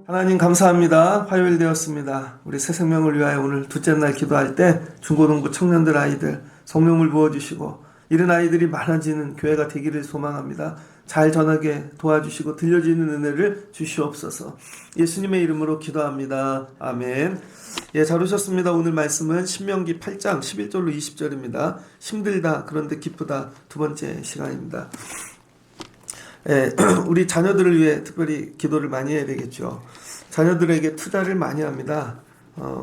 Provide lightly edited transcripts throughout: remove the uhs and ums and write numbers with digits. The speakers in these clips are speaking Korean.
하나님 감사합니다. 화요일 되었습니다. 우리 새 생명을 위하여 오늘 둘째 날 기도할 때 중고등부 청년들 아이들 성령을 부어주시고 이런 아이들이 많아지는 교회가 되기를 소망합니다. 잘 전하게 도와주시고 들려주는 은혜를 주시옵소서. 예수님의 이름으로 기도합니다. 아멘. 잘 오셨습니다. 오늘 말씀은 신명기 8장 11절로 20절입니다. 힘들다 그런데 기쁘다 두 번째 시간입니다. 우리 자녀들을 위해 특별히 기도를 많이 해야 되겠죠. 자녀들에게 투자를 많이 합니다.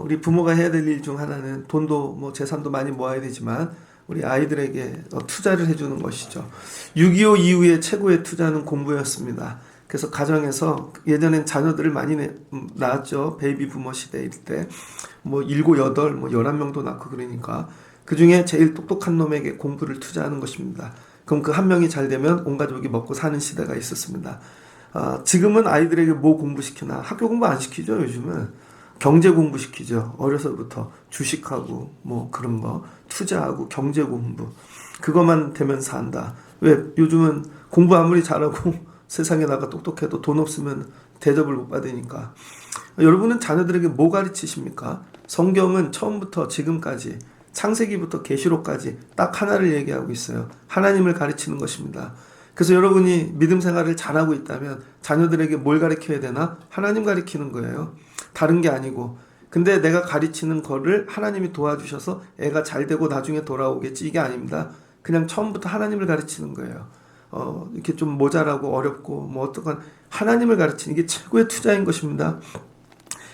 우리 부모가 해야 될 일 중 하나는 돈도 재산도 많이 모아야 되지만 우리 아이들에게 투자를 해주는 것이죠. 6.25 이후에 최고의 투자는 공부였습니다. 그래서 가정에서 예전엔 자녀들을 많이 낳았죠. 베이비 부모 시대일 때 7, 8, 11명도 낳고 그러니까 그 중에 제일 똑똑한 놈에게 공부를 투자하는 것입니다. 그럼 그 한 명이 잘 되면 온 가족이 먹고 사는 시대가 있었습니다. 지금은 아이들에게 뭐 공부시키나? 학교 공부 안 시키죠. 요즘은 경제 공부 시키죠. 어려서부터 주식하고 그런 거 투자하고 경제 공부 그것만 되면 산다. 왜? 요즘은 공부 아무리 잘하고 세상에 나가 똑똑해도 돈 없으면 대접을 못 받으니까. 여러분은 자녀들에게 뭐 가르치십니까? 성경은 처음부터 지금까지 창세기부터 계시록까지 딱 하나를 얘기하고 있어요. 하나님을 가르치는 것입니다. 그래서 여러분이 믿음 생활을 잘하고 있다면 자녀들에게 뭘 가르쳐야 되나? 하나님 가르치는 거예요. 다른 게 아니고. 근데 내가 가르치는 거를 하나님이 도와주셔서 애가 잘 되고 나중에 돌아오겠지 이게 아닙니다. 그냥 처음부터 하나님을 가르치는 거예요. 이렇게 좀 모자라고 어렵고 어떡한 하나님을 가르치는 게 최고의 투자인 것입니다.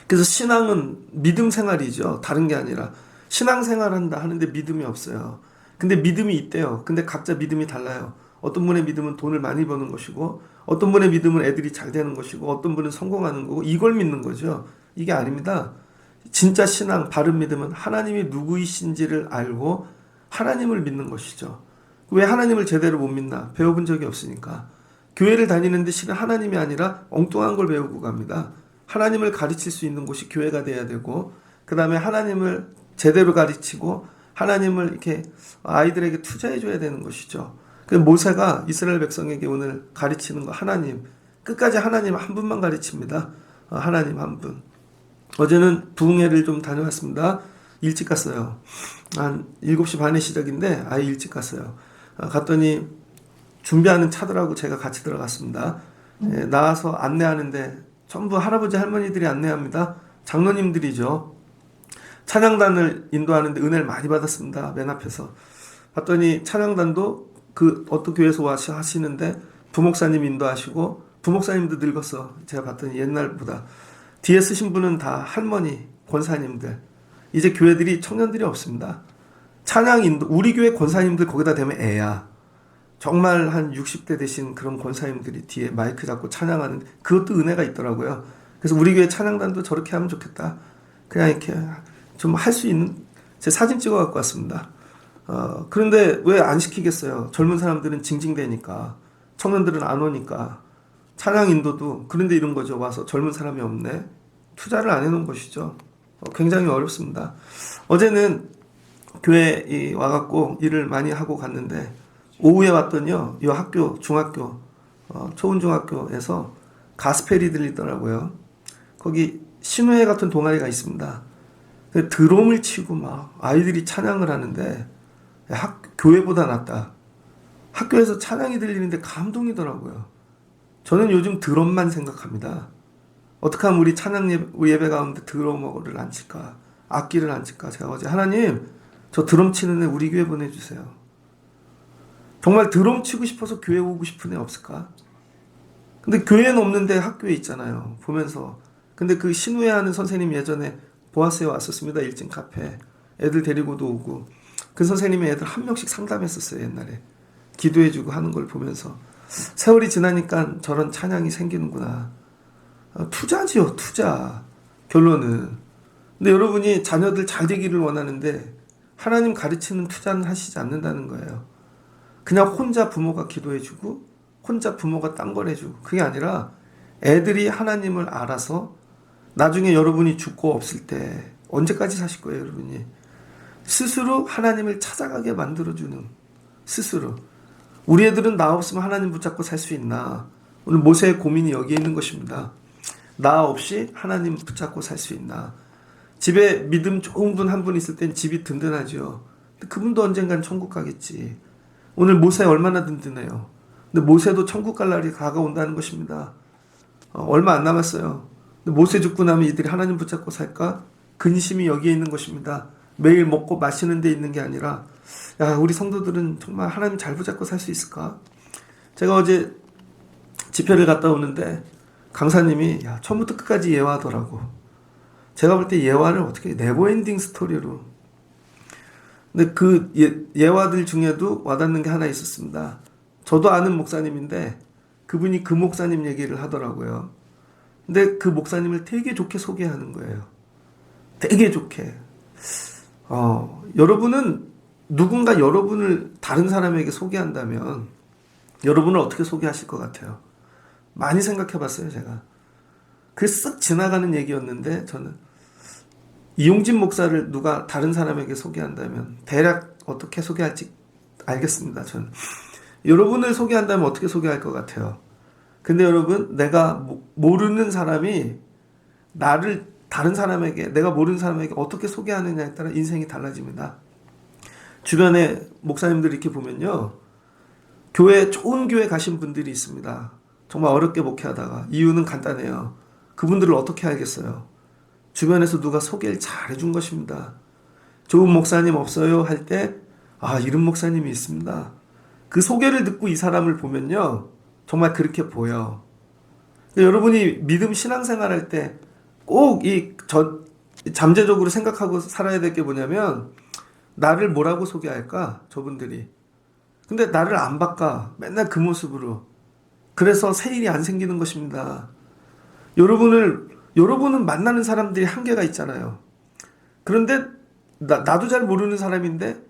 그래서 신앙은 믿음 생활이죠. 다른 게 아니라. 신앙생활한다 하는데 믿음이 없어요. 근데 믿음이 있대요. 근데 각자 믿음이 달라요. 어떤 분의 믿음은 돈을 많이 버는 것이고 어떤 분의 믿음은 애들이 잘 되는 것이고 어떤 분은 성공하는 거고 이걸 믿는 거죠. 이게 아닙니다. 진짜 신앙, 바른 믿음은 하나님이 누구이신지를 알고 하나님을 믿는 것이죠. 왜 하나님을 제대로 못 믿나? 배워본 적이 없으니까. 교회를 다니는데 실은 하나님이 아니라 엉뚱한 걸 배우고 갑니다. 하나님을 가르칠 수 있는 곳이 교회가 돼야 되고 그 다음에 하나님을 제대로 가르치고 하나님을 이렇게 아이들에게 투자해줘야 되는 것이죠. 그래서 모세가 이스라엘 백성에게 오늘 가르치는 거 하나님 끝까지 하나님 한 분만 가르칩니다. 하나님 한 분. 어제는 부흥회를 좀 다녀왔습니다. 일찍 갔어요. 한 7시 반에 시작인데 아예 일찍 갔어요. 갔더니 준비하는 차들하고 제가 같이 들어갔습니다. 나와서 안내하는데 전부 할아버지 할머니들이 안내합니다. 장로님들이죠. 찬양단을 인도하는데 은혜를 많이 받았습니다. 맨 앞에서 봤더니 찬양단도 그 어떤 교회에서 와서 하시는데 부목사님 인도하시고 부목사님도 늙었어. 제가 봤더니 옛날보다 뒤에 쓰신 분은 다 할머니 권사님들. 이제 교회들이 청년들이 없습니다. 찬양 인도 우리 교회 권사님들 거기다 대면 애야. 정말 한 60대 되신 그런 권사님들이 뒤에 마이크 잡고 찬양하는 그것도 은혜가 있더라고요. 그래서 우리 교회 찬양단도 저렇게 하면 좋겠다. 그냥 이렇게 좀 할 수 있는 제 사진 찍어 갖고 왔습니다. 그런데 왜 안 시키겠어요? 젊은 사람들은 징징대니까 청년들은 안 오니까 찬양 인도도 그런데 이런 거죠. 와서 젊은 사람이 없네. 투자를 안 해놓은 것이죠. 굉장히 어렵습니다. 어제는 교회에 와갖고 일을 많이 하고 갔는데 오후에 왔더니요. 이 학교 중학교 초운중학교에서 가스펠이 들리더라고요. 거기 신우회 같은 동아리가 있습니다. 드럼을 치고 막 아이들이 찬양을 하는데 교회보다 낫다. 학교에서 찬양이 들리는데 감동이더라고요. 저는 요즘 드럼만 생각합니다. 어떻게 하면 우리 찬양 예배 가운데 드럼을 안 칠까? 악기를 안 칠까? 제가 어제 하나님 저 드럼 치는 애 우리 교회 보내주세요. 정말 드럼 치고 싶어서 교회 오고 싶은 애 없을까? 근데 교회는 없는데 학교에 있잖아요. 보면서. 근데 그 신우회 하는 선생님 예전에 보아스에 왔었습니다. 1층 카페. 애들 데리고도 오고. 그 선생님이 애들 한 명씩 상담했었어요. 옛날에. 기도해주고 하는 걸 보면서. 세월이 지나니까 저런 찬양이 생기는구나. 투자지요. 투자. 결론은. 근데 여러분이 자녀들 잘 되기를 원하는데 하나님 가르치는 투자는 하시지 않는다는 거예요. 그냥 혼자 부모가 기도해주고 혼자 부모가 딴 걸 해주고 그게 아니라 애들이 하나님을 알아서 나중에 여러분이 죽고 없을 때 언제까지 사실 거예요, 여러분이? 스스로 하나님을 찾아가게 만들어주는, 스스로. 우리 애들은 나 없으면 하나님 붙잡고 살 수 있나? 오늘 모세의 고민이 여기에 있는 것입니다. 나 없이 하나님 붙잡고 살 수 있나? 집에 믿음 좋은 분 한 분 있을 땐 집이 든든하죠. 근데 그분도 언젠간 천국 가겠지. 오늘 모세 얼마나 든든해요. 근데 모세도 천국 갈 날이 다가온다는 것입니다. 얼마 안 남았어요. 근데 모세 죽고 나면 이들이 하나님 붙잡고 살까? 근심이 여기에 있는 것입니다. 매일 먹고 마시는 데 있는 게 아니라, 야, 우리 성도들은 정말 하나님 잘 붙잡고 살 수 있을까? 제가 어제 집회를 갔다 오는데 강사님이 야, 처음부터 끝까지 예화하더라고. 제가 볼 때 예화를 어떻게 네버엔딩 스토리로. 근데 그 예화들 중에도 와닿는 게 하나 있었습니다. 저도 아는 목사님인데 그분이 그 목사님 얘기를 하더라고요. 근데 그 목사님을 되게 좋게 소개하는 거예요. 되게 좋게. 여러분은 누군가 여러분을 다른 사람에게 소개한다면 여러분을 어떻게 소개하실 것 같아요? 많이 생각해 봤어요, 제가. 그게 쓱 지나가는 얘기였는데 저는 이용진 목사를 누가 다른 사람에게 소개한다면 대략 어떻게 소개할지 알겠습니다, 저는. 여러분을 소개한다면 어떻게 소개할 것 같아요? 근데 여러분, 내가 모르는 사람이 나를 다른 사람에게, 내가 모르는 사람에게 어떻게 소개하느냐에 따라 인생이 달라집니다. 주변에 목사님들 이렇게 보면요, 좋은 교회 가신 분들이 있습니다. 정말 어렵게 목회하다가. 이유는 간단해요. 그분들을 어떻게 알겠어요? 주변에서 누가 소개를 잘 해준 것입니다. 좋은 목사님 없어요? 할 때, 이런 목사님이 있습니다. 그 소개를 듣고 이 사람을 보면요, 정말 그렇게 보여. 여러분이 믿음 신앙생활 할 때 꼭 잠재적으로 생각하고 살아야 될 게 뭐냐면, 나를 뭐라고 소개할까? 저분들이. 근데 나를 안 바꿔. 맨날 그 모습으로. 그래서 새 일이 안 생기는 것입니다. 여러분은 만나는 사람들이 한계가 있잖아요. 그런데 나도 잘 모르는 사람인데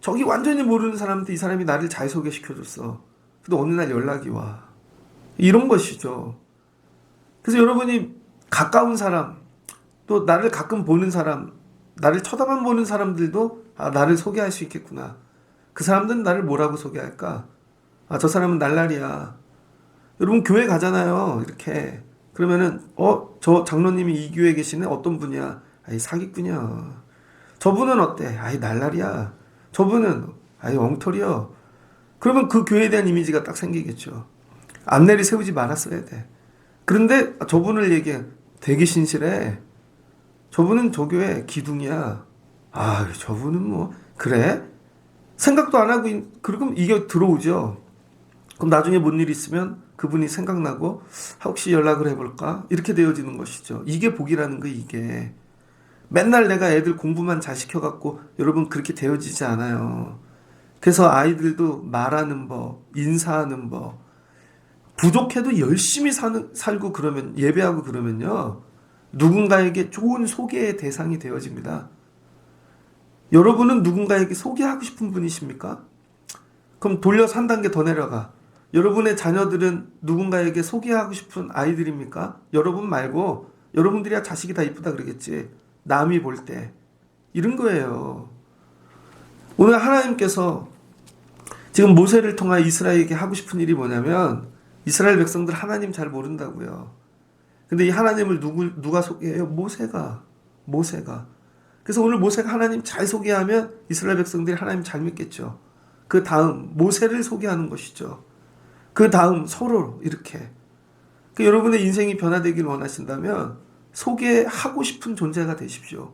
저기 완전히 모르는 사람한테 이 사람이 나를 잘 소개시켜줬어. 근데 어느 날 연락이 와. 이런 것이죠. 그래서 여러분이 가까운 사람, 또 나를 가끔 보는 사람, 나를 쳐다만 보는 사람들도 나를 소개할 수 있겠구나. 그 사람들은 나를 뭐라고 소개할까? 저 사람은 날라리야. 여러분 교회 가잖아요. 이렇게. 그러면은 저 장로님이 이 교회에 계시네. 어떤 분이야? 사기꾼이야. 저분은 어때? 날라리야. 저분은 엉터리야. 그러면 그 교회에 대한 이미지가 딱 생기겠죠. 안내를 세우지 말았어야 돼. 그런데 저분을 얘기해. 되게 신실해. 저분은 저 교회 기둥이야. 저분은 뭐 그래? 생각도 안 하고 그럼 이게 들어오죠. 그럼 나중에 뭔 일 있으면 그분이 생각나고 혹시 연락을 해볼까? 이렇게 되어지는 것이죠. 이게 복이라는 거. 이게 맨날 내가 애들 공부만 잘 시켜갖고 여러분 그렇게 되어지지 않아요. 그래서 아이들도 말하는 법, 인사하는 법, 부족해도 열심히 살고 그러면, 예배하고 그러면요, 누군가에게 좋은 소개의 대상이 되어집니다. 여러분은 누군가에게 소개하고 싶은 분이십니까? 그럼 돌려서 한 단계 더 내려가. 여러분의 자녀들은 누군가에게 소개하고 싶은 아이들입니까? 여러분 말고 여러분들이야 자식이 다 이쁘다 그러겠지. 남이 볼 때. 이런 거예요. 오늘 하나님께서 지금 모세를 통하여 이스라엘에게 하고 싶은 일이 뭐냐면, 이스라엘 백성들 하나님 잘 모른다고요. 근데 이 하나님을 누가 소개해요? 모세가. 그래서 오늘 모세가 하나님 잘 소개하면 이스라엘 백성들이 하나님 잘 믿겠죠. 그 다음 모세를 소개하는 것이죠. 그 다음 서로 이렇게. 여러분의 인생이 변화되길 원하신다면 소개하고 싶은 존재가 되십시오.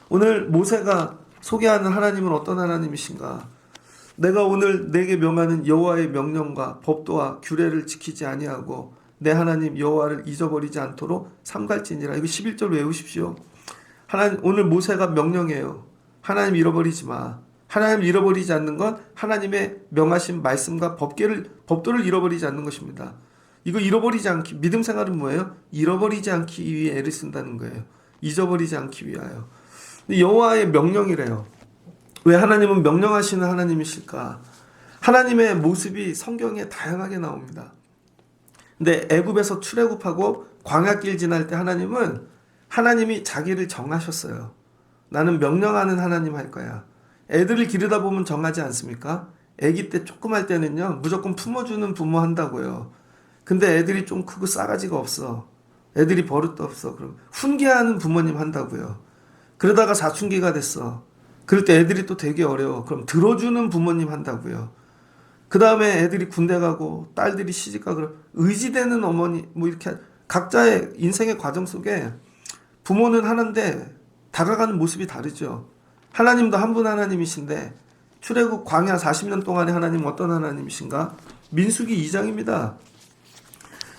오늘 모세가 소개하는 하나님은 어떤 하나님이신가? 내가 오늘 내게 명하는 여호와의 명령과 법도와 규례를 지키지 아니하고 내 하나님 여호와를 잊어버리지 않도록 삼갈지니라. 이거 11절 외우십시오. 오늘 모세가 명령해요. 하나님 잃어버리지 마. 하나님 잃어버리지 않는 건 하나님의 명하신 말씀과 법도를 잃어버리지 않는 것입니다. 이거 잃어버리지 않기, 믿음 생활은 뭐예요? 잃어버리지 않기 위해 애를 쓴다는 거예요. 잊어버리지 않기 위하여. 여호와의 명령이래요. 왜 하나님은 명령하시는 하나님이실까? 하나님의 모습이 성경에 다양하게 나옵니다. 근데 애굽에서 출애굽하고 광야길 지날 때 하나님이 자기를 정하셨어요. 나는 명령하는 하나님 할 거야. 애들을 기르다 보면 정하지 않습니까? 애기 때 조그만 때는요 무조건 품어주는 부모 한다고요. 근데 애들이 좀 크고 싸가지가 없어. 애들이 버릇도 없어. 그럼 훈계하는 부모님 한다고요. 그러다가 사춘기가 됐어. 그럴 때 애들이 또 되게 어려워. 그럼 들어주는 부모님 한다고요. 그 다음에 애들이 군대 가고 딸들이 시집 가고 의지되는 어머니 뭐 이렇게 각자의 인생의 과정 속에 부모는 하나인데 다가가는 모습이 다르죠. 하나님도 한 분 하나님이신데 출애굽 광야 40년 동안의 하나님 어떤 하나님이신가? 민수기 2장입니다.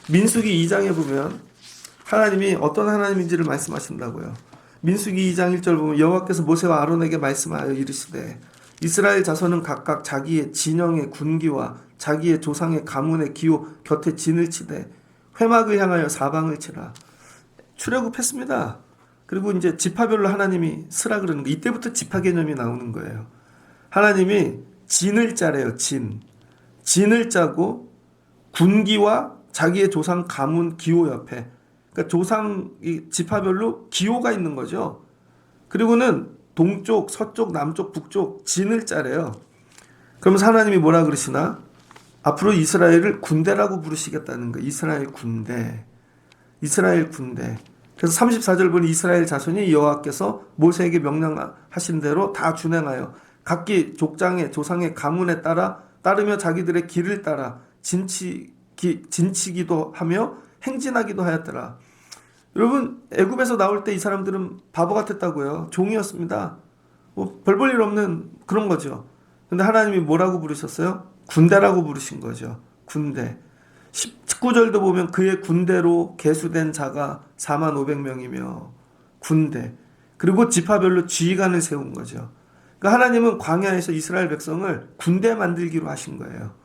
민수기 2장에 보면 하나님이 어떤 하나님인지를 말씀하신다고요. 민수기 2장 1절 보면 여호와께서 모세와 아론에게 말씀하여 이르시되 이스라엘 자손은 각각 자기의 진영의 군기와 자기의 조상의 가문의 기호 곁에 진을 치되 회막을 향하여 사방을 치라. 출애굽했습니다. 그리고 이제 지파별로 하나님이 쓰라 그러는 거. 이때부터 지파 개념이 나오는 거예요. 하나님이 진을 짜래요. 진을 짜고 군기와 자기의 조상 가문 기호 옆에, 그러니까 조상 지파별로 기호가 있는 거죠. 그리고는 동쪽, 서쪽, 남쪽, 북쪽 진을 짜래요. 그러면서 하나님이 뭐라 그러시나? 앞으로 이스라엘을 군대라고 부르시겠다는 거예요. 이스라엘 군대. 그래서 34절 보니 이스라엘 자손이 여호와께서 모세에게 명령하신 대로 다 준행하여 각기 족장의 조상의 가문에 따르며 자기들의 길을 따라 진치기도 하며 행진하기도 하였더라. 여러분, 애굽에서 나올 때 이 사람들은 바보 같았다고요. 종이었습니다. 뭐 별 볼 일 없는 그런 거죠. 근데 하나님이 뭐라고 부르셨어요? 군대라고 부르신 거죠. 군대. 19절도 보면 그의 군대로 계수된 자가 45,500명이며 군대. 그리고 지파별로 지휘관을 세운 거죠. 그러니까 하나님은 광야에서 이스라엘 백성을 군대 만들기로 하신 거예요.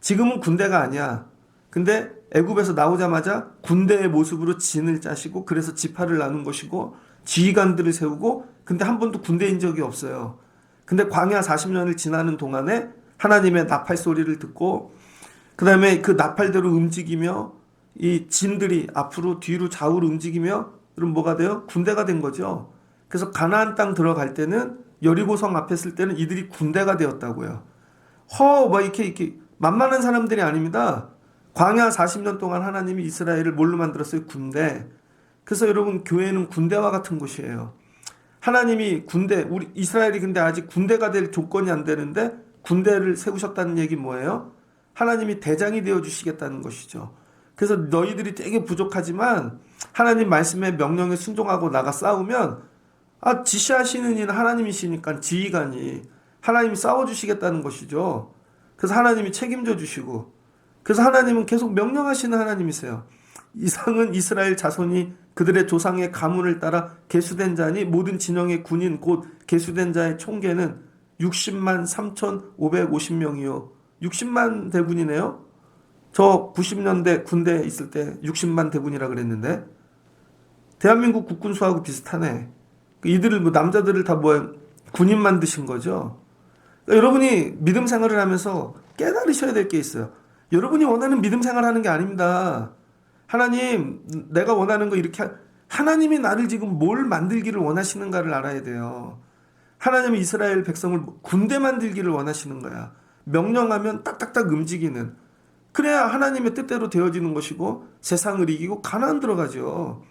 지금은 군대가 아니야. 근데 애굽에서 나오자마자 군대의 모습으로 진을 짜시고 그래서 지파를 나눈 것이고 지휘관들을 세우고, 근데 한 번도 군대인 적이 없어요. 근데 광야 40년을 지나는 동안에 하나님의 나팔 소리를 듣고 그 다음에 그 나팔대로 움직이며 이 진들이 앞으로 뒤로 좌우로 움직이며 그럼 뭐가 돼요? 군대가 된 거죠. 그래서 가나안 땅 들어갈 때는 여리고성 앞에 있을 때는 이들이 군대가 되었다고요. 뭐 이렇게 만만한 사람들이 아닙니다. 광야 40년 동안 하나님이 이스라엘을 뭘로 만들었어요? 군대. 그래서 여러분, 교회는 군대와 같은 곳이에요. 하나님이 우리 이스라엘이 근데 아직 군대가 될 조건이 안 되는데 군대를 세우셨다는 얘기 뭐예요? 하나님이 대장이 되어 주시겠다는 것이죠. 그래서 너희들이 되게 부족하지만 하나님 말씀에 명령에 순종하고 나가 싸우면 지시하시는 이는 하나님이시니까 지휘관이 하나님이 싸워주시겠다는 것이죠. 그래서 하나님이 책임져 주시고, 그래서 하나님은 계속 명령하시는 하나님이세요. 이상은 이스라엘 자손이 그들의 조상의 가문을 따라 계수된 자니 모든 진영의 군인 곧 계수된 자의 총계는 60만 3,550명이요. 60만 대군이네요. 저 90년대 군대 있을 때 60만 대군이라 그랬는데 대한민국 국군 수하고 비슷하네. 이들을 남자들을 다 군인 만드신 거죠. 그러니까 여러분이 믿음 생활을 하면서 깨달으셔야 될 게 있어요. 여러분이 원하는 믿음 생활하는 게 아닙니다. 하나님, 내가 원하는 거 이렇게 하나님이 나를 지금 뭘 만들기를 원하시는가를 알아야 돼요. 하나님이 이스라엘 백성을 군대 만들기를 원하시는 거야. 명령하면 딱딱딱 움직이는. 그래야 하나님의 뜻대로 되어지는 것이고 세상을 이기고 가나안 들어가죠.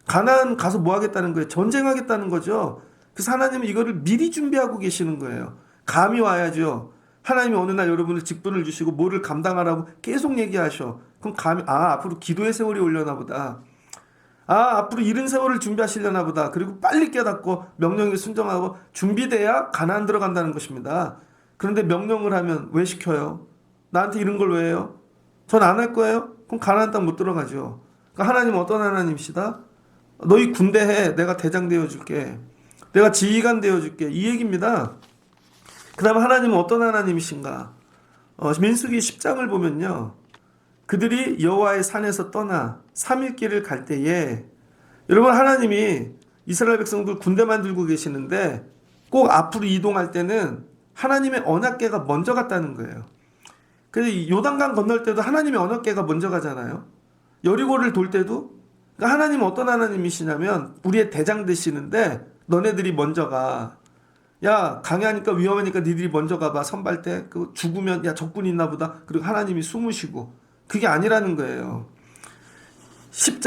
가나안 가서 뭐 하겠다는 거예요? 전쟁하겠다는 거죠. 그래서 하나님은 이거를 미리 준비하고 계시는 거예요. 감이 와야죠. 하나님이 어느 날 여러분을 직분을 주시고 뭐를 감당하라고 계속 얘기하셔. 그럼 감이 앞으로 기도의 세월이 올려나 보다. 앞으로 이른 세월을 준비하시려나 보다. 그리고 빨리 깨닫고 명령에 순종하고 준비돼야 가나안 들어간다는 것입니다. 그런데 명령을 하면 왜 시켜요? 나한테 이런 걸 왜 해요? 전 안 할 거예요? 그럼 가나안 땅 못 들어가죠. 그러니까 하나님은 어떤 하나님이시다? 너희 군대 해. 내가 대장 되어줄게. 내가 지휘관 되어줄게. 이 얘기입니다. 그 다음 하나님은 어떤 하나님이신가? 민수기 10장을 보면요. 그들이 여호와의 산에서 떠나 3일 길을 갈 때에 여러분, 하나님이 이스라엘 백성들 군대 만들고 계시는데 꼭 앞으로 이동할 때는 하나님의 언약궤가 먼저 갔다는 거예요. 그래서 요단강 건널 때도 하나님의 언약궤가 먼저 가잖아요. 여리고를 돌 때도. 그러니까 하나님은 어떤 하나님이시냐면 우리의 대장 되시는데 너네들이 먼저 가. 야, 강해하니까 위험하니까 니들이 먼저 가봐. 선발 때 그 죽으면 야 적군이 있나 보다. 그리고 하나님이 숨으시고. 그게 아니라는 거예요.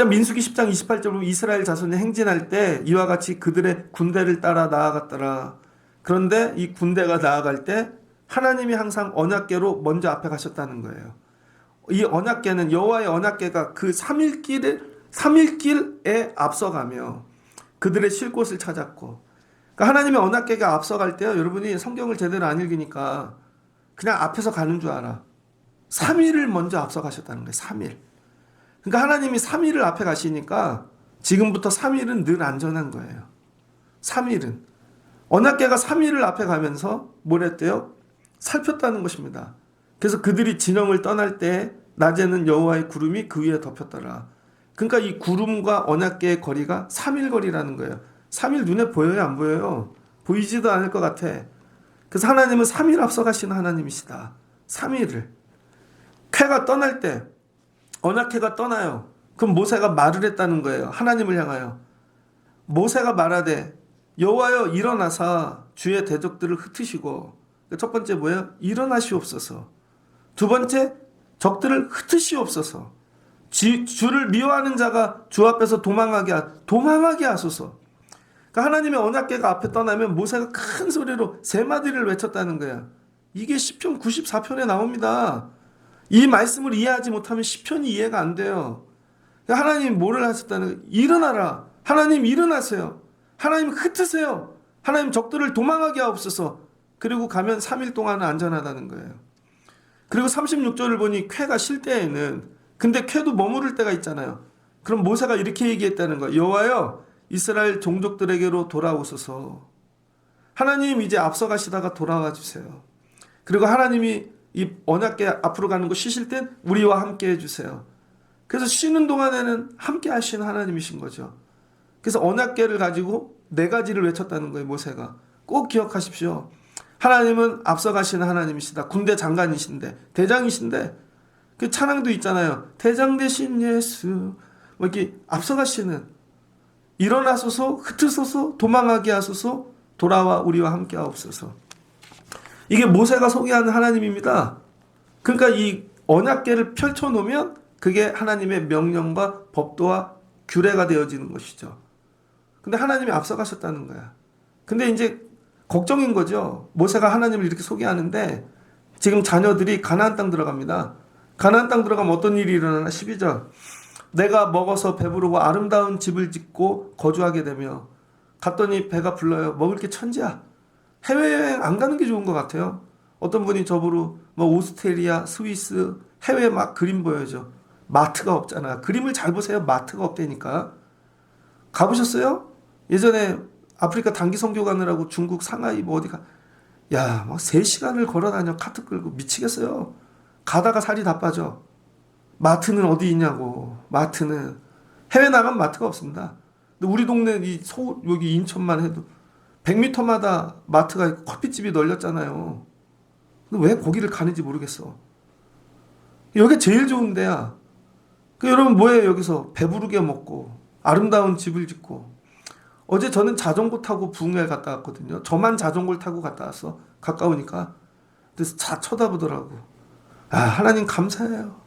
민수기 10장 28절로 이스라엘 자손이 행진할 때 이와 같이 그들의 군대를 따라 나아갔더라. 그런데 이 군대가 나아갈 때 하나님이 항상 언약궤로 먼저 앞에 가셨다는 거예요. 이 언약궤는 여호와의 언약궤가 그 3일길에 앞서가며 그들의 쉴 곳을 찾았고, 그러니까 하나님의 언약궤가 앞서갈 때요, 여러분이 성경을 제대로 안 읽으니까 그냥 앞에서 가는 줄 알아. 3일을 먼저 앞서 가셨다는 거예요. 3일. 그러니까 하나님이 3일을 앞에 가시니까 지금부터 3일은 늘 안전한 거예요. 3일은. 언약궤가 3일을 앞에 가면서 뭘 했대요? 살폈다는 것입니다. 그래서 그들이 진영을 떠날 때 낮에는 여호와의 구름이 그 위에 덮였더라. 그러니까 이 구름과 언약궤의 거리가 3일 거리라는 거예요. 3일 눈에 보여요, 안 보여요? 보이지도 않을 것 같아. 그래서 하나님은 3일 앞서 가시는 하나님이시다. 3일을. 쾌가 떠날 때, 언약궤가 떠나요. 그럼 모세가 말을 했다는 거예요. 하나님을 향하여. 모세가 말하되 여호와여 일어나사 주의 대적들을 흩으시고, 첫 번째 뭐예요? 일어나시옵소서. 두 번째, 적들을 흩으시옵소서. 주를 미워하는 자가 주 앞에서 도망하게 하소서. 그러니까 하나님의 언약궤가 앞에 떠나면 모세가 큰 소리로 세 마디를 외쳤다는 거야. 이게 시편 94편에 나옵니다. 이 말씀을 이해하지 못하면 시편이 이해가 안 돼요. 그러니까 하나님이 뭐를 하셨다는 거예요? 일어나라. 하나님 일어나세요. 하나님 흩으세요. 하나님 적들을 도망하게 하옵소서. 그리고 가면 3일 동안은 안전하다는 거예요. 그리고 36절을 보니 쾌가 쉴 때에는, 근데 쾌도 머무를 때가 있잖아요. 그럼 모세가 이렇게 얘기했다는 거예요. 여호와여 이스라엘 종족들에게로 돌아오소서. 하나님 이제 앞서 가시다가 돌아와 주세요. 그리고 하나님이 이 언약궤 앞으로 가는 거 쉬실 땐 우리와 함께 해주세요. 그래서 쉬는 동안에는 함께 하시는 하나님이신 거죠. 그래서 언약궤를 가지고 네 가지를 외쳤다는 거예요. 모세가. 꼭 기억하십시오. 하나님은 앞서 가시는 하나님이시다. 군대 장관이신데, 대장이신데, 그 찬양도 있잖아요. 대장 대신 예수. 뭐 이렇게 앞서 가시는, 일어나소서, 흩으소서, 도망하게 하소서, 돌아와 우리와 함께 하옵소서. 이게 모세가 소개하는 하나님입니다. 그러니까 이 언약궤를 펼쳐놓으면 그게 하나님의 명령과 법도와 규례가 되어지는 것이죠. 근데 하나님이 앞서 가셨다는 거야. 근데 이제 걱정인 거죠. 모세가 하나님을 이렇게 소개하는데 지금 자녀들이 가나안 땅 들어갑니다. 가나안 땅 들어가면 어떤 일이 일어나나? 12절. 내가 먹어서 배부르고 아름다운 집을 짓고 거주하게 되며, 갔더니 배가 불러요. 먹을 게 천지야. 해외여행 안 가는 게 좋은 것 같아요. 어떤 분이 저보러 뭐 오스트레일리아, 스위스 해외 막 그림 보여줘. 마트가 없잖아. 그림을 잘 보세요. 마트가 없다니까. 가보셨어요? 예전에 아프리카 단기 선교 가느라고 중국 상하이 뭐 어디가, 야, 막 3시간을 걸어 다녀. 카트 끌고 미치겠어요. 가다가 살이 다 빠져. 마트는 어디 있냐고. 마트는 해외 나가면 마트가 없습니다. 근데 우리 동네 이 서울 여기 인천만 해도 100m마다 마트가 있고 커피집이 널렸잖아요. 근데 왜 거기를 가는지 모르겠어. 여기 제일 좋은 데야. 여러분 뭐예요? 여기서 배부르게 먹고 아름다운 집을 짓고. 어제 저는 자전거 타고 부흥회 갔다 왔거든요. 저만 자전거를 타고 갔다 왔어. 가까우니까. 그래서 쳐다보더라고. 아, 하나님 감사해요.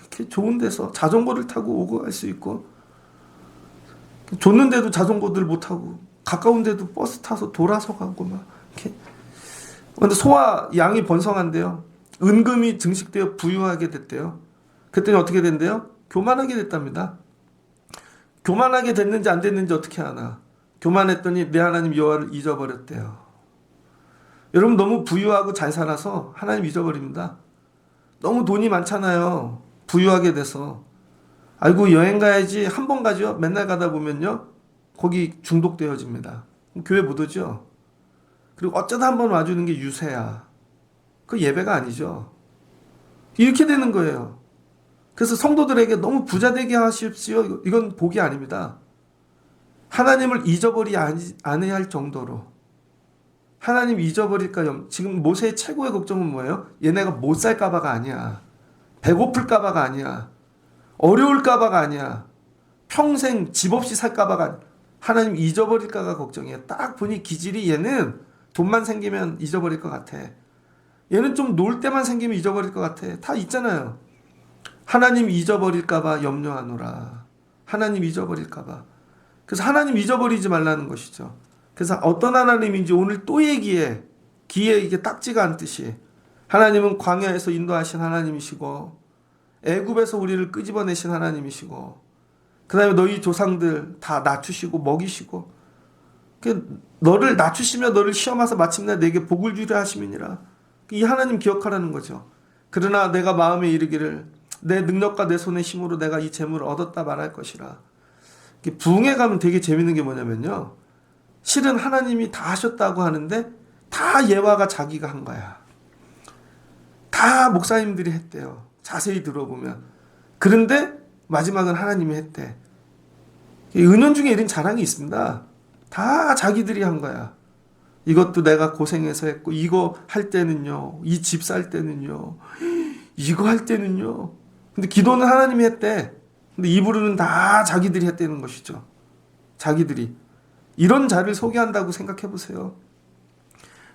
이렇게 좋은 데서 자전거를 타고 오고 갈 수 있고, 줬는데도 자전거들 못 타고, 가까운데도 버스 타서 돌아서 가고 막 이렇게. 근데 소와 양이 번성한데요. 은금이 증식되어 부유하게 됐대요. 그랬더니 어떻게 된대요? 교만하게 됐답니다. 교만하게 됐는지 안 됐는지 어떻게 아나? 교만했더니 내 하나님 여호와를 잊어버렸대요. 여러분 너무 부유하고 잘 살아서 하나님 잊어버립니다. 너무 돈이 많잖아요. 부유하게 돼서. 아이고 여행 가야지. 한 번 가죠. 맨날 가다 보면요. 거기 중독되어집니다. 교회 못 오죠. 그리고 어쩌다 한 번 와주는 게 유세야. 그 예배가 아니죠. 이렇게 되는 거예요. 그래서 성도들에게 너무 부자 되게 하십시오. 이건 복이 아닙니다. 하나님을 잊어버리지 않아야 할 정도로. 하나님 잊어버릴까요? 지금 모세의 최고의 걱정은 뭐예요? 얘네가 못 살까봐가 아니야. 배고플까봐가 아니야. 어려울까봐가 아니야. 평생 집 없이 살까봐가 아니야. 하나님 잊어버릴까가 걱정이에요. 딱 보니 기질이 얘는 돈만 생기면 잊어버릴 것 같아. 얘는 좀 놀 때만 생기면 잊어버릴 것 같아. 다 있잖아요. 하나님 잊어버릴까봐 염려하노라. 하나님 잊어버릴까봐. 그래서 하나님 잊어버리지 말라는 것이죠. 그래서 어떤 하나님인지 오늘 또 얘기해. 귀에 이게 딱지가 않듯이 하나님은 광야에서 인도하신 하나님이시고 애굽에서 우리를 끄집어내신 하나님이시고 그 다음에 너희 조상들 다 낮추시고 먹이시고 너를 낮추시며 너를 시험하사 마침내 내게 복을 주려 하심이니라. 이 하나님 기억하라는 거죠. 그러나 내가 마음에 이르기를 내 능력과 내 손의 힘으로 내가 이 재물을 얻었다 말할 것이라. 부흥회 가면 되게 재밌는 게 뭐냐면요, 실은 하나님이 다 하셨다고 하는데 다 예화가 자기가 한 거야. 다 목사님들이 했대요. 자세히 들어보면. 그런데 마지막은 하나님이 했대. 은연 중에 이런 자랑이 있습니다. 다 자기들이 한 거야. 이것도 내가 고생해서 했고, 이거 할 때는요, 이 집 살 때는요, 이거 할 때는요. 근데 기도는 하나님이 했대. 근데 입으로는 다 자기들이 했다는 것이죠. 자기들이. 이런 자를 소개한다고 생각해 보세요.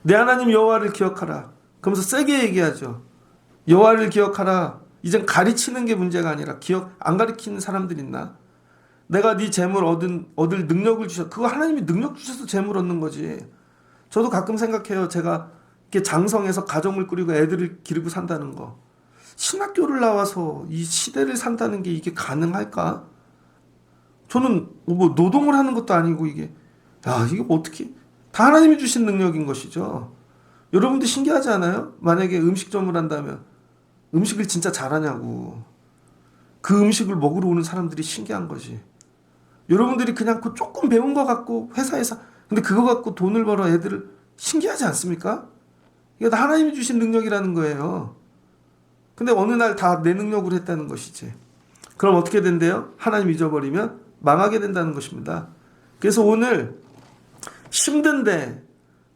내 하나님 여호와를 기억하라. 그러면서 세게 얘기하죠. 여호와를 기억하라. 이젠 가르치는 게 문제가 아니라 기억 안 가르치는 사람들 있나? 내가 네 재물 얻을 능력을 주셔. 그거 하나님이 능력 주셔서 재물 얻는 거지. 저도 가끔 생각해요. 제가 이렇게 장성해서 가정을 꾸리고 애들을 기르고 산다는 거. 신학교를 나와서 이 시대를 산다는 게 이게 가능할까? 저는 뭐 노동을 하는 것도 아니고 이게 어떻게 다 하나님이 주신 능력인 것이죠. 여러분들 신기하지 않아요? 만약에 음식점을 한다면 음식을 진짜 잘하냐고. 그 음식을 먹으러 오는 사람들이 신기한 거지. 여러분들이 그냥 그 조금 배운 거 갖고 회사에서 근데 그거 갖고 돈을 벌어 애들을 신기하지 않습니까? 이게 다 하나님이 주신 능력이라는 거예요. 근데 어느 날 다 내 능력으로 했다는 것이지. 그럼 어떻게 된대요? 하나님 잊어버리면 망하게 된다는 것입니다. 그래서 오늘 힘든데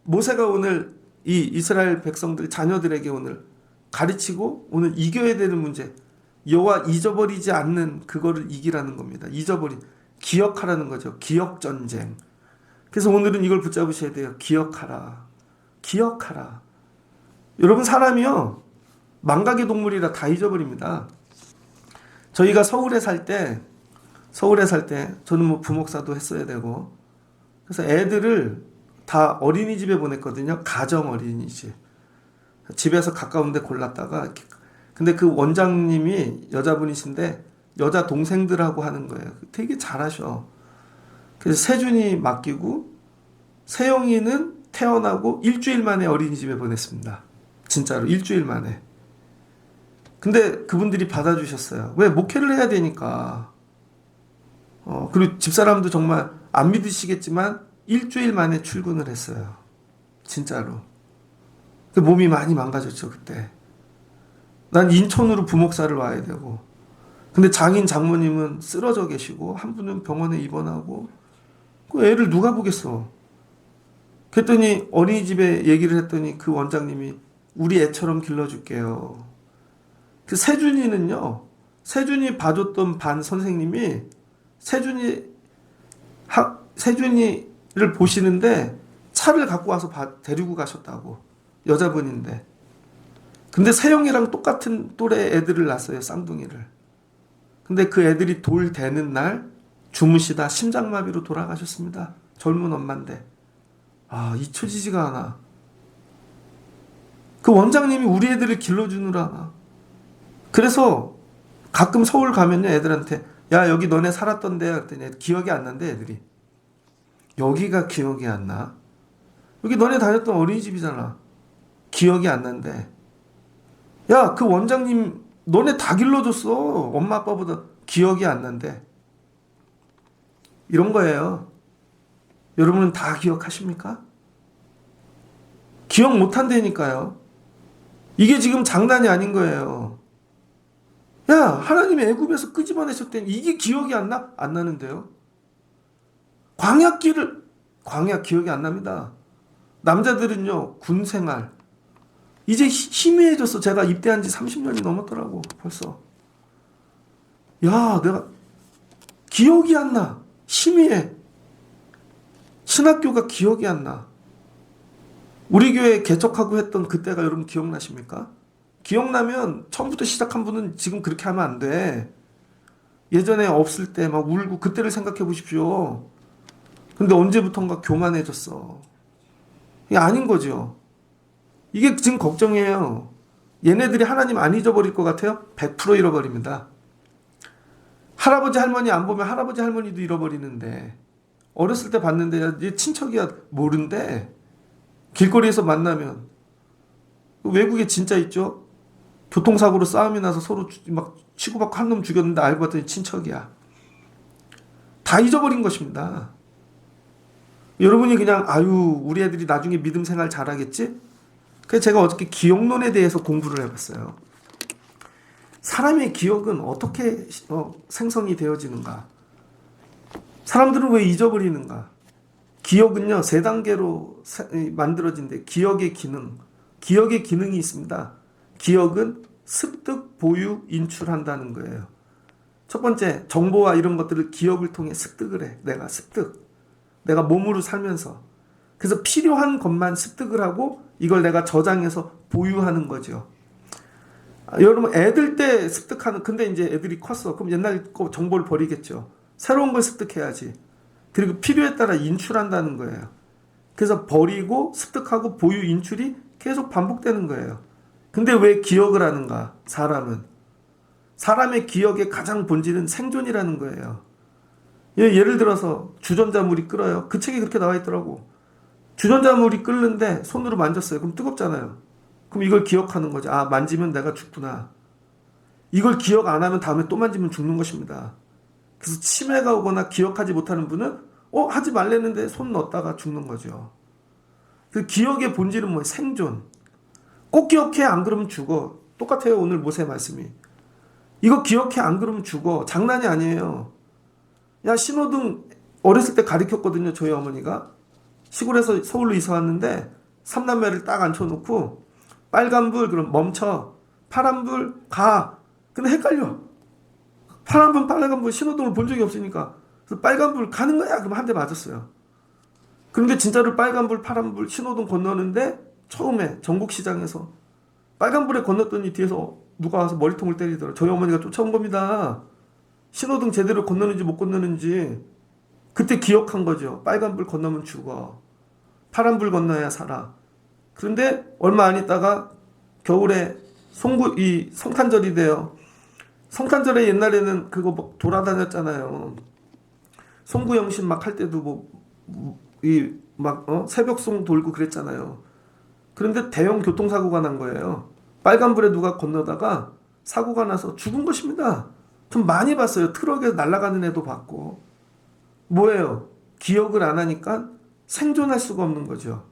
모세가 오늘 이 이스라엘 백성들 자녀들에게 오늘 가르치고 오늘 이겨야 되는 문제, 여호와 잊어버리지 않는 그거를 이기라는 겁니다. 기억하라는 거죠. 기억 전쟁. 그래서 오늘은 이걸 붙잡으셔야 돼요. 기억하라. 기억하라. 여러분, 사람이요, 망각의 동물이라 다 잊어버립니다. 저희가 서울에 살 때 저는 뭐 부목사도 했어야 되고, 그래서 애들을 다 어린이집에 보냈거든요. 가정 어린이집. 집에서 가까운 데 골랐다가, 근데 그 원장님이 여자분이신데 여자 동생들하고 하는 거예요. 되게 잘하셔. 그래서 세준이 맡기고 세영이는 태어나고 일주일 만에 어린이집에 보냈습니다. 진짜로 일주일 만에. 근데 그분들이 받아주셨어요. 왜? 목회를 해야 되니까. 그리고 집사람도 정말 안 믿으시겠지만 일주일 만에 출근을 했어요. 진짜로. 그 몸이 많이 망가졌죠, 그때. 난 인천으로 부목사를 와야 되고. 근데 장인 장모님은 쓰러져 계시고 한 분은 병원에 입원하고 그 애를 누가 보겠어. 그랬더니 어린이집에 얘기를 했더니 그 원장님이 우리 애처럼 길러줄게요. 그 세준이 봐줬던 반 선생님이 세준이를 보시는데 차를 갖고 와서 데리고 가셨다고. 여자분인데. 근데 세영이랑 똑같은 또래 애들을 낳았어요. 쌍둥이를. 근데 그 애들이 돌 되는 날 주무시다 심장마비로 돌아가셨습니다. 젊은 엄마인데. 잊혀지지가 않아. 그 원장님이 우리 애들을 길러주느라. 그래서 가끔 서울 가면요, 애들한테 야, 여기 너네 살았던 데야 그랬더니 기억이 안 난대. 애들이 여기가 기억이 안 나? 여기 너네 다녔던 어린이집이잖아. 기억이 안 난대. 야, 그 원장님 너네 다 길러줬어. 엄마 아빠보다. 기억이 안 난대. 이런 거예요. 여러분은 다 기억하십니까? 기억 못 한다니까요. 이게 지금 장난이 아닌 거예요. 야, 하나님이 애굽에서 끄집어내셨더니 이게 기억이 안 나? 안 나는데요. 광야 기억이 안 납니다. 남자들은요, 군 생활. 이제 희미해졌어. 제가 입대한 지 30년이 넘었더라고, 벌써. 야, 내가 기억이 안 나. 희미해. 신학교가 기억이 안 나. 우리 교회 개척하고 했던 그때가 여러분 기억나십니까? 기억나면 처음부터 시작한 분은 지금 그렇게 하면 안 돼. 예전에 없을 때 막 울고 그때를 생각해 보십시오. 근데 언제부턴가 교만해졌어. 이게 아닌 거죠. 이게 지금 걱정이에요. 얘네들이 하나님 안 잊어버릴 것 같아요? 100% 잃어버립니다. 할아버지 할머니 안 보면 할아버지 할머니도 잃어버리는데, 어렸을 때 봤는데 얘 친척이야 모른대. 길거리에서 만나면. 외국에 진짜 있죠? 교통사고로 싸움이 나서 서로 막 치고받고 한 놈 죽였는데 알고 봤더니 친척이야. 다 잊어버린 것입니다. 여러분이 그냥 아유 우리 애들이 나중에 믿음 생활 잘하겠지? 그래서 제가 어저께 기억론에 대해서 공부를 해봤어요. 사람의 기억은 어떻게 생성이 되어지는가? 사람들은 왜 잊어버리는가? 기억은요 3단계로 만들어진대. 기억의 기능이 있습니다. 기억은 습득, 보유, 인출한다는 거예요. 첫 번째, 정보와 이런 것들을 기억을 통해 습득을 해. 내가 습득. 내가 몸으로 살면서. 그래서 필요한 것만 습득을 하고 이걸 내가 저장해서 보유하는 거죠. 여러분 애들 때 습득하는, 근데 이제 애들이 컸어. 그럼 옛날 거 정보를 버리겠죠. 새로운 걸 습득해야지. 그리고 필요에 따라 인출한다는 거예요. 그래서 버리고 습득하고 보유, 인출이 계속 반복되는 거예요. 근데 왜 기억을 하는가? 사람의 기억의 가장 본질은 생존이라는 거예요. 예를 들어서 주전자물이 끓어요. 그 책에 그렇게 나와 있더라고. 주전자물이 끓는데 손으로 만졌어요. 그럼 뜨겁잖아요. 그럼 이걸 기억하는 거죠. 아, 만지면 내가 죽구나. 이걸 기억 안 하면 다음에 또 만지면 죽는 것입니다. 그래서 치매가 오거나 기억하지 못하는 분은 하지 말랬는데 손 넣었다가 죽는 거죠. 그 기억의 본질은 뭐예요? 생존. 꼭 기억해, 안 그러면 죽어. 똑같아요, 오늘 모세 말씀이. 이거 기억해, 안 그러면 죽어. 장난이 아니에요. 야, 신호등 어렸을 때 가르쳤거든요, 저희 어머니가. 시골에서 서울로 이사 왔는데 3남매를 딱 앉혀놓고 빨간불 그럼 멈춰, 파란불 가. 근데 헷갈려. 파란불 빨간불 신호등을 본 적이 없으니까. 그래서 빨간불 가는 거야. 그럼 한 대 맞았어요. 그런데 진짜로 빨간불 파란불 신호등 건너는데 처음에 전국시장에서 빨간불에 건넜더니 뒤에서 누가 와서 머리통을 때리더라. 저희 어머니가 쫓아온 겁니다. 신호등 제대로 건너는지 못 건너는지. 그때 기억한 거죠. 빨간불 건너면 죽어. 파란불 건너야 살아. 그런데 얼마 안 있다가 겨울에 성탄절이 돼요. 성탄절에 옛날에는 그거 막 돌아다녔잖아요. 송구영신 막 할 때도 새벽송 돌고 그랬잖아요. 그런데 대형 교통사고가 난 거예요. 빨간불에 누가 건너다가 사고가 나서 죽은 것입니다. 좀 많이 봤어요. 트럭에서 날아가는 애도 봤고. 뭐예요? 기억을 안 하니까 생존할 수가 없는 거죠.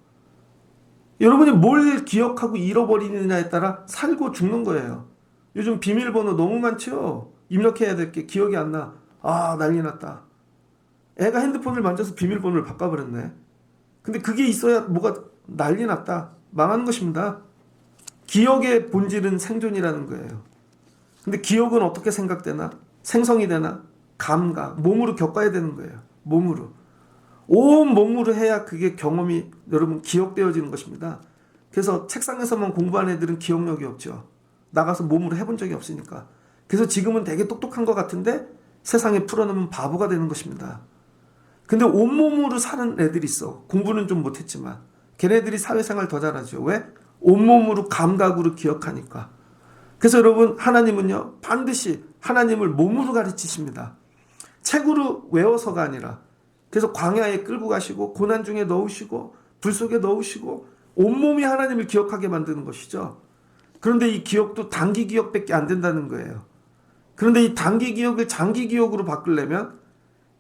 여러분이 뭘 기억하고 잃어버리느냐에 따라 살고 죽는 거예요. 요즘 비밀번호 너무 많죠? 입력해야 될 게 기억이 안 나. 아, 난리 났다. 애가 핸드폰을 만져서 비밀번호를 바꿔버렸네. 근데 그게 있어야 뭐가 난리 났다. 망하는 것입니다. 기억의 본질은 생존이라는 거예요. 근데 기억은 어떻게 생각되나? 생성이 되나? 감각, 몸으로 겪어야 되는 거예요. 몸으로. 온 몸으로 해야 그게 경험이 여러분 기억되어지는 것입니다. 그래서 책상에서만 공부하는 애들은 기억력이 없죠. 나가서 몸으로 해본 적이 없으니까. 그래서 지금은 되게 똑똑한 것 같은데 세상에 풀어놓으면 바보가 되는 것입니다. 근데 온몸으로 사는 애들이 있어. 공부는 좀 못했지만 걔네들이 사회생활 더 잘하죠. 왜? 온몸으로 감각으로 기억하니까. 그래서 여러분 하나님은요 반드시 하나님을 몸으로 가르치십니다. 책으로 외워서가 아니라. 그래서 광야에 끌고 가시고 고난 중에 넣으시고 불 속에 넣으시고 온몸이 하나님을 기억하게 만드는 것이죠. 그런데 이 기억도 단기 기억밖에 안 된다는 거예요. 그런데 이 단기 기억을 장기 기억으로 바꾸려면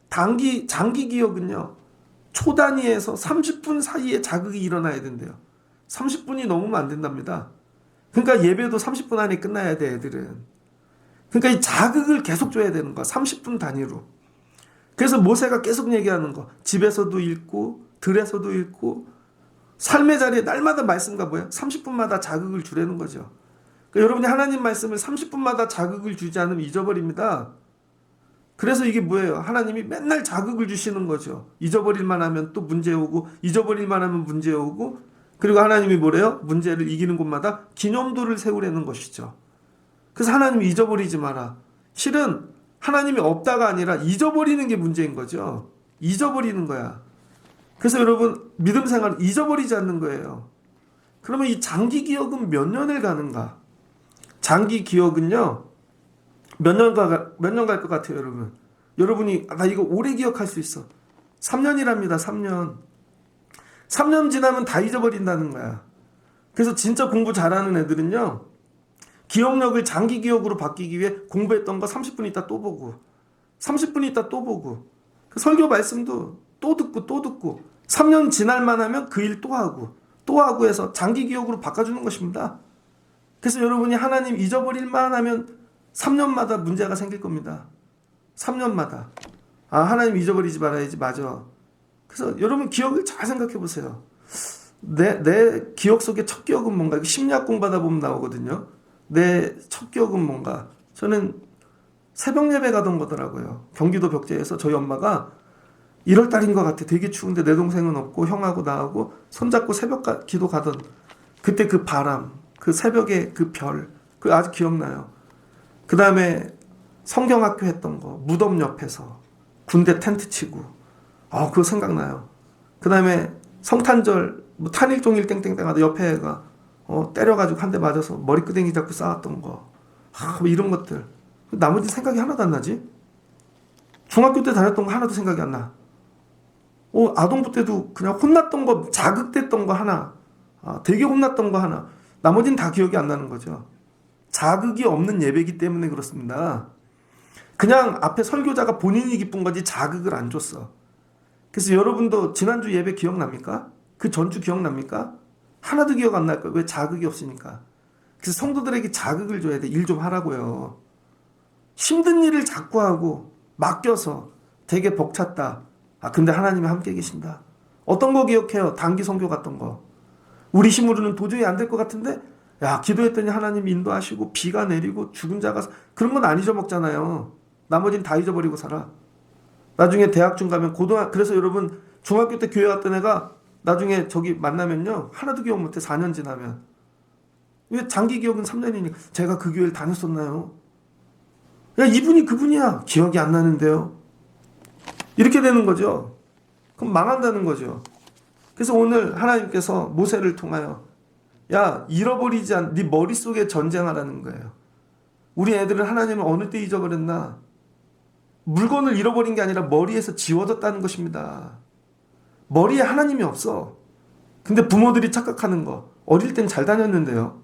장기 기억은요 초 단위에서 30분 사이에 자극이 일어나야 된대요. 30분이 넘으면 안 된답니다. 그러니까 예배도 30분 안에 끝나야 돼 애들은. 그러니까 이 자극을 계속 줘야 되는 거야. 30분 단위로. 그래서 모세가 계속 얘기하는 거. 집에서도 읽고 들에서도 읽고 삶의 자리에 날마다 말씀과 뭐야? 30분마다 자극을 주라는 거죠. 그러니까 여러분이 하나님 말씀을 30분마다 자극을 주지 않으면 잊어버립니다. 그래서 이게 뭐예요? 하나님이 맨날 자극을 주시는 거죠. 잊어버릴만 하면 또 문제 오고, 잊어버릴만 하면 문제 오고, 그리고 하나님이 뭐래요? 문제를 이기는 곳마다 기념도를 세우려는 것이죠. 그래서 하나님이 잊어버리지 마라. 실은 하나님이 없다가 아니라 잊어버리는 게 문제인 거죠. 잊어버리는 거야. 그래서 여러분, 믿음 생활은 잊어버리지 않는 거예요. 그러면 이 장기 기억은 몇 년을 가는가? 장기 기억은요, 몇 년 갈 것 같아요, 여러분? 여러분이, 나 이거 오래 기억할 수 있어. 3년이랍니다, 3년. 3년 지나면 다 잊어버린다는 거야. 그래서 진짜 공부 잘하는 애들은요, 기억력을 장기 기억으로 바뀌기 위해 공부했던 거 30분 있다 또 보고, 30분 있다 또 보고, 그 설교 말씀도 또 듣고 또 듣고, 3년 지날만 하면 그 일 또 하고 해서 장기 기억으로 바꿔주는 것입니다. 그래서 여러분이 하나님 잊어버릴만 하면 3년마다 문제가 생길 겁니다. 3년마다. 아, 하나님 잊어버리지 말아야지. 맞아. 그래서 여러분 기억을 잘 생각해 보세요. 내 기억 속에 첫 기억은 뭔가? 심리학 공부하다 보면 나오거든요. 내 첫 기억은 뭔가? 저는 새벽 예배 가던 거더라고요. 경기도 벽제에서 저희 엄마가 1월 달인 것 같아. 되게 추운데 내 동생은 없고 형하고 나하고 손잡고 새벽 기도 가던 그때 그 바람, 그 새벽에 그 별, 그 아직 기억나요. 그 다음에 성경학교 했던 거, 무덤 옆에서 군대 텐트 치고, 그거 생각나요. 그 다음에 성탄절, 뭐 탄일종일 땡땡땡 하다 옆에 애가 때려가지고 한 대 맞아서 머리끄댕이 잡고 싸웠던 거, 뭐 이런 것들. 나머지 생각이 하나도 안 나지? 중학교 때 다녔던 거 하나도 생각이 안 나. 아동부 때도 그냥 혼났던 거, 자극됐던 거 하나, 되게 혼났던 거 하나. 나머지는 다 기억이 안 나는 거죠. 자극이 없는 예배이기 때문에 그렇습니다. 그냥 앞에 설교자가 본인이 기쁜 거지 자극을 안 줬어. 그래서 여러분도 지난주 예배 기억납니까? 그 전주 기억납니까? 하나도 기억 안 날 거예요. 왜? 자극이 없으니까. 그래서 성도들에게 자극을 줘야 돼. 일 좀 하라고요. 힘든 일을 자꾸 하고 맡겨서 되게 벅찼다. 근데 하나님이 함께 계신다. 어떤 거 기억해요? 단기 선교 갔던 거. 우리 힘으로는 도저히 안 될 것 같은데, 야, 기도했더니 하나님이 인도하시고 비가 내리고 죽은 자가, 그런 건 안 잊어먹잖아요. 나머지는 다 잊어버리고 살아. 나중에 대학중 가면 그래서 여러분 중학교 때 교회 갔던 애가 나중에 저기 만나면요, 하나도 기억 못해. 4년 지나면. 왜? 장기 기억은 3년이니까. 제가 그 교회를 다녔었나요? 야, 이분이 그분이야. 기억이 안 나는데요. 이렇게 되는 거죠. 그럼 망한다는 거죠. 그래서 오늘 하나님께서 모세를 통하여, 야, 잃어버리지 않, 네 머릿속에 전쟁하라는 거예요. 우리 애들은 하나님을 어느 때 잊어버렸나? 물건을 잃어버린 게 아니라 머리에서 지워졌다는 것입니다. 머리에 하나님이 없어. 근데 부모들이 착각하는 거, 어릴 땐 잘 다녔는데요.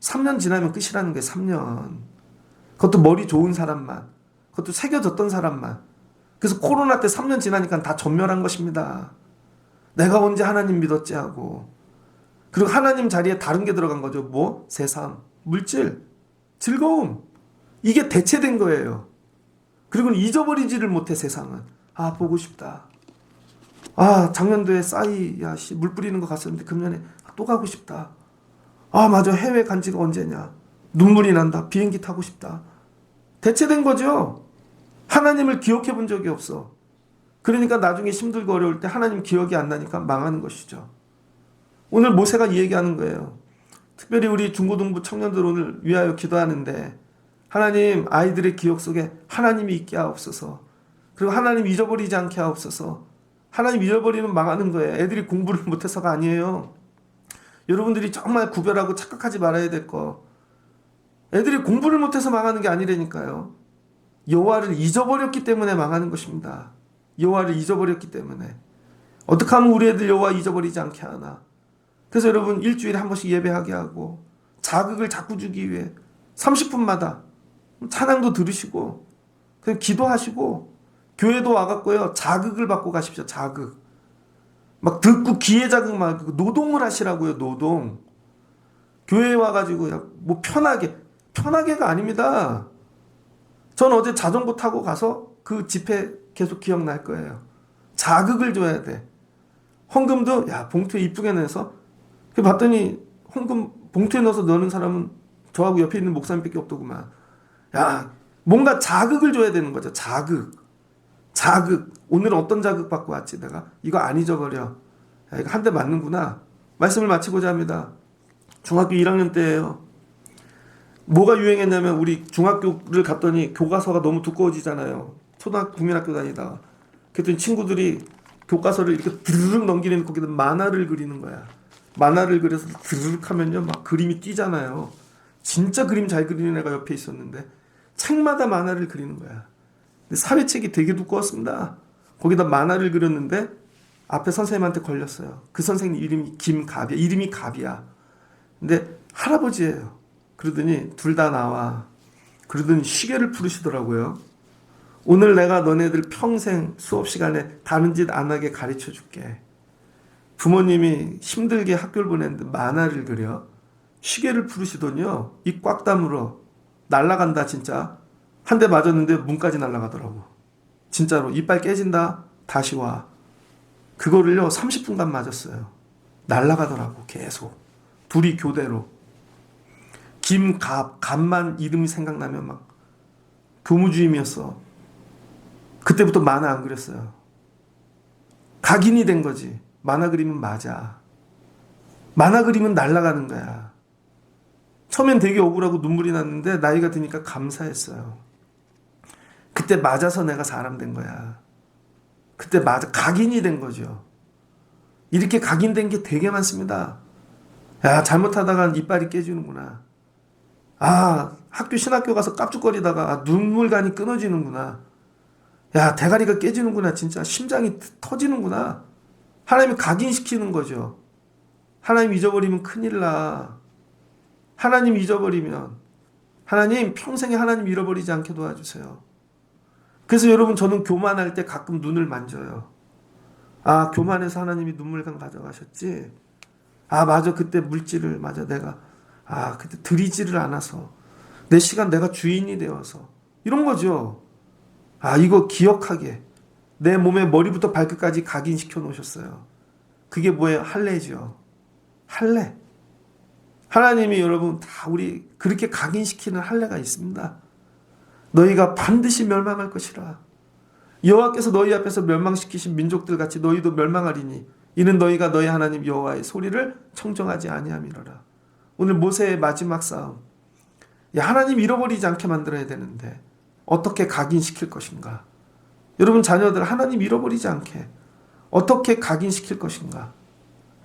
3년 지나면 끝이라는 거예요. 3년. 그것도 머리 좋은 사람만, 그것도 새겨졌던 사람만. 그래서 코로나 때 3년 지나니까 다 전멸한 것입니다. 내가 언제 하나님 믿었지 하고. 그리고 하나님 자리에 다른 게 들어간 거죠. 뭐? 세상, 물질, 즐거움. 이게 대체된 거예요. 그리고 잊어버리지를 못해. 세상은. 보고 싶다. 작년도에 싸이, 물 뿌리는 거 갔었는데 금년에 또 가고 싶다. 맞아, 해외 간 지가 언제냐. 눈물이 난다. 비행기 타고 싶다. 대체된 거죠. 하나님을 기억해 본 적이 없어. 그러니까 나중에 힘들고 어려울 때 하나님 기억이 안 나니까 망하는 것이죠. 오늘 모세가 이 얘기하는 거예요. 특별히 우리 중고등부 청년들 오늘 위하여 기도하는데, 하나님, 아이들의 기억 속에 하나님이 있게 하옵소서. 그리고 하나님 잊어버리지 않게 하옵소서. 하나님 잊어버리면 망하는 거예요. 애들이 공부를 못해서가 아니에요. 여러분들이 정말 구별하고 착각하지 말아야 될 거, 애들이 공부를 못해서 망하는 게 아니라니까요. 여호와를 잊어버렸기 때문에 망하는 것입니다. 여호와를 잊어버렸기 때문에. 어떻게 하면 우리 애들 여호와 잊어버리지 않게 하나. 그래서 여러분 일주일에 한 번씩 예배하게 하고, 자극을 자꾸 주기 위해 30분마다 찬양도 들으시고 그냥 기도하시고, 교회도 와갖고요, 자극을 받고 가십시오. 자극 막 듣고, 귀에 자극 막 노동을 하시라고요. 노동. 교회에 와가지고 뭐 편하게가 아닙니다. 전 어제 자전거 타고 가서 그 집회 계속 기억날 거예요. 자극을 줘야 돼. 헌금도 봉투에 이쁘게 내서, 봤더니 헌금 봉투에 넣어서 넣는 사람은 저하고 옆에 있는 목사님밖에 없더구만. 뭔가 자극을 줘야 되는 거죠. 자극. 오늘은 어떤 자극 받고 왔지? 내가 이거 안 잊어버려. 야, 이거 한 대 맞는구나. 말씀을 마치고자 합니다. 중학교 1학년 때예요. 뭐가 유행했냐면 우리 중학교를 갔더니 교과서가 너무 두꺼워지잖아요. 초등학교 국민학교 다니다가 그랬더니 친구들이 교과서를 이렇게 드르륵 넘기는 거기다 만화를 그리는 거야. 만화를 그려서 드르륵 하면요 막 그림이 띄잖아요. 진짜 그림 잘 그리는 애가 옆에 있었는데 책마다 만화를 그리는 거야. 근데 사회책이 되게 두꺼웠습니다. 거기다 만화를 그렸는데 앞에 선생님한테 걸렸어요. 그 선생님 이름이 김갑이야. 이름이 갑이야. 근데 할아버지예요. 그러더니 둘 다 나와. 그러더니 시계를 부르시더라고요. 오늘 내가 너네들 평생 수업 시간에 다른 짓 안 하게 가르쳐 줄게. 부모님이 힘들게 학교를 보냈는데 만화를 그려. 시계를 부르시더니요. 입 꽉 다물어. 날라간다 진짜. 한 대 맞았는데 문까지 날라가더라고. 진짜로 이빨 깨진다. 다시 와. 그거를요 30분간 맞았어요. 날라가더라고 계속. 둘이 교대로. 갑만 이름이 생각나면 막 교무주임이었어. 그때부터 만화 안 그렸어요. 각인이 된 거지. 만화 그리면 맞아. 만화 그리면 날아가는 거야. 처음엔 되게 억울하고 눈물이 났는데 나이가 드니까 감사했어요. 그때 맞아서 내가 사람 된 거야. 그때 맞아 각인이 된 거죠. 이렇게 각인된 게 되게 많습니다. 야, 잘못하다가 이빨이 깨지는구나. 아, 학교 신학교 가서 깝죽거리다가 눈물관이 끊어지는구나. 야, 대가리가 깨지는구나. 진짜 심장이 터지는구나. 하나님이 각인시키는 거죠. 하나님 잊어버리면 큰일 나. 하나님 잊어버리면 하나님 평생에 하나님 잃어버리지 않게 도와주세요. 그래서 여러분 저는 교만할 때 가끔 눈을 만져요. 아, 교만해서 하나님이 눈물감 가져가셨지. 아, 맞아. 그때 물질을 맞아. 내가 그때 드리지를 않아서 내 시간 내가 주인이 되어서 이런 거죠. 아, 이거 기억하게 내 몸에 머리부터 발끝까지 각인시켜 놓으셨어요. 그게 뭐예요? 할례죠. 할례. 하나님이 여러분 다 우리 그렇게 각인시키는 할례가 있습니다. 너희가 반드시 멸망할 것이라. 여호와께서 너희 앞에서 멸망시키신 민족들 같이 너희도 멸망하리니 이는 너희가 너희 하나님 여호와의 소리를 청정하지 아니함이로라. 오늘 모세의 마지막 싸움. 야, 하나님 잃어버리지 않게 만들어야 되는데 어떻게 각인시킬 것인가? 여러분 자녀들 하나님 잃어버리지 않게 어떻게 각인시킬 것인가?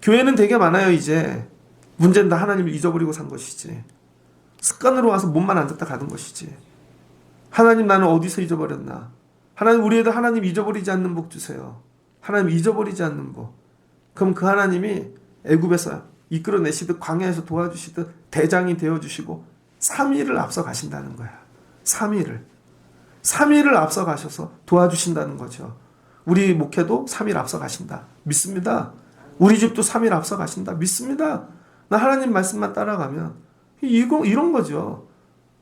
교회는 되게 많아요 이제. 문제는 다 하나님을 잊어버리고 산 것이지. 습관으로 와서 몸만 앉았다 가는 것이지. 하나님 나는 어디서 잊어버렸나? 하나님 우리 애들 하나님 잊어버리지 않는 복 주세요. 하나님 잊어버리지 않는 복. 그럼 그 하나님이 애굽에서 이끌어내시듯 광야에서 도와주시듯 대장이 되어주시고 3일을 앞서 가신다는 거야. 3일을 앞서 가셔서 도와주신다는 거죠. 우리 목회도 3일 앞서 가신다. 믿습니다. 우리 집도 3일 앞서 가신다. 믿습니다. 나 하나님 말씀만 따라가면 이런 거죠.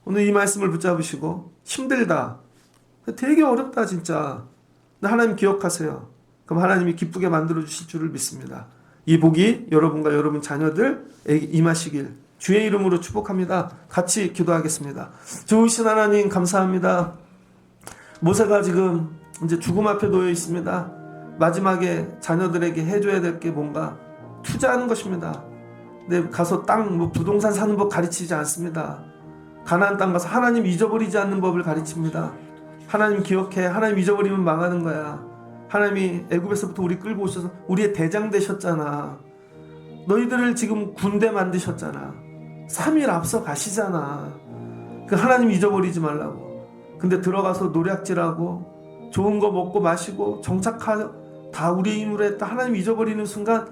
오늘 이 말씀을 붙잡으시고 힘들다. 되게 어렵다 진짜. 하나님 기억하세요. 그럼 하나님이 기쁘게 만들어 주실 줄을 믿습니다. 이 복이 여러분과 여러분 자녀들에게 임하시길 주의 이름으로 축복합니다. 같이 기도하겠습니다. 좋으신 하나님 감사합니다. 모세가 지금 이제 죽음 앞에 놓여 있습니다. 마지막에 자녀들에게 해줘야 될 게 뭔가 투자하는 것입니다. 근데 가서 땅 부동산 사는 법 가르치지 않습니다. 가나안 땅 가서 하나님 잊어버리지 않는 법을 가르칩니다. 하나님 기억해. 하나님 잊어버리면 망하는 거야. 하나님이 애굽에서부터 우리 끌고 오셔서 우리의 대장 되셨잖아. 너희들을 지금 군대 만드셨잖아. 3일 앞서 가시잖아. 그 하나님 잊어버리지 말라고. 근데 들어가서 노략질하고 좋은 거 먹고 마시고 정착하고 다 우리의 힘으로 했다. 하나님 잊어버리는 순간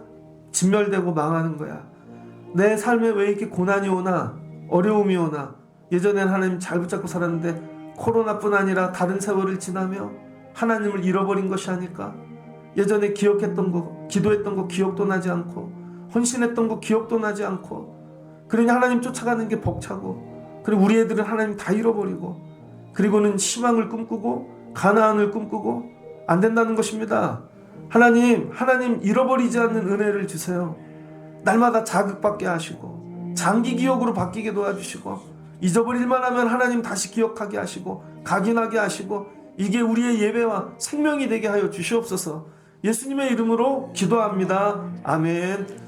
진멸되고 망하는 거야. 내 삶에 왜 이렇게 고난이 오나 어려움이 오나. 예전엔 하나님 잘 붙잡고 살았는데 코로나뿐 아니라 다른 세월을 지나며 하나님을 잃어버린 것이 아닐까? 예전에 기억했던 거, 기도했던 거 기억도 나지 않고 헌신했던 거 기억도 나지 않고 그러니 하나님 쫓아가는 게 벅차고 그리고 우리 애들은 하나님 다 잃어버리고 그리고는 희망을 꿈꾸고 가나안을 꿈꾸고 안 된다는 것입니다. 하나님 잃어버리지 않는 은혜를 주세요. 날마다 자극받게 하시고 장기 기억으로 바뀌게 도와주시고 잊어버릴만 하면 하나님 다시 기억하게 하시고 각인하게 하시고 이게 우리의 예배와 생명이 되게 하여 주시옵소서. 예수님의 이름으로 기도합니다. 아멘.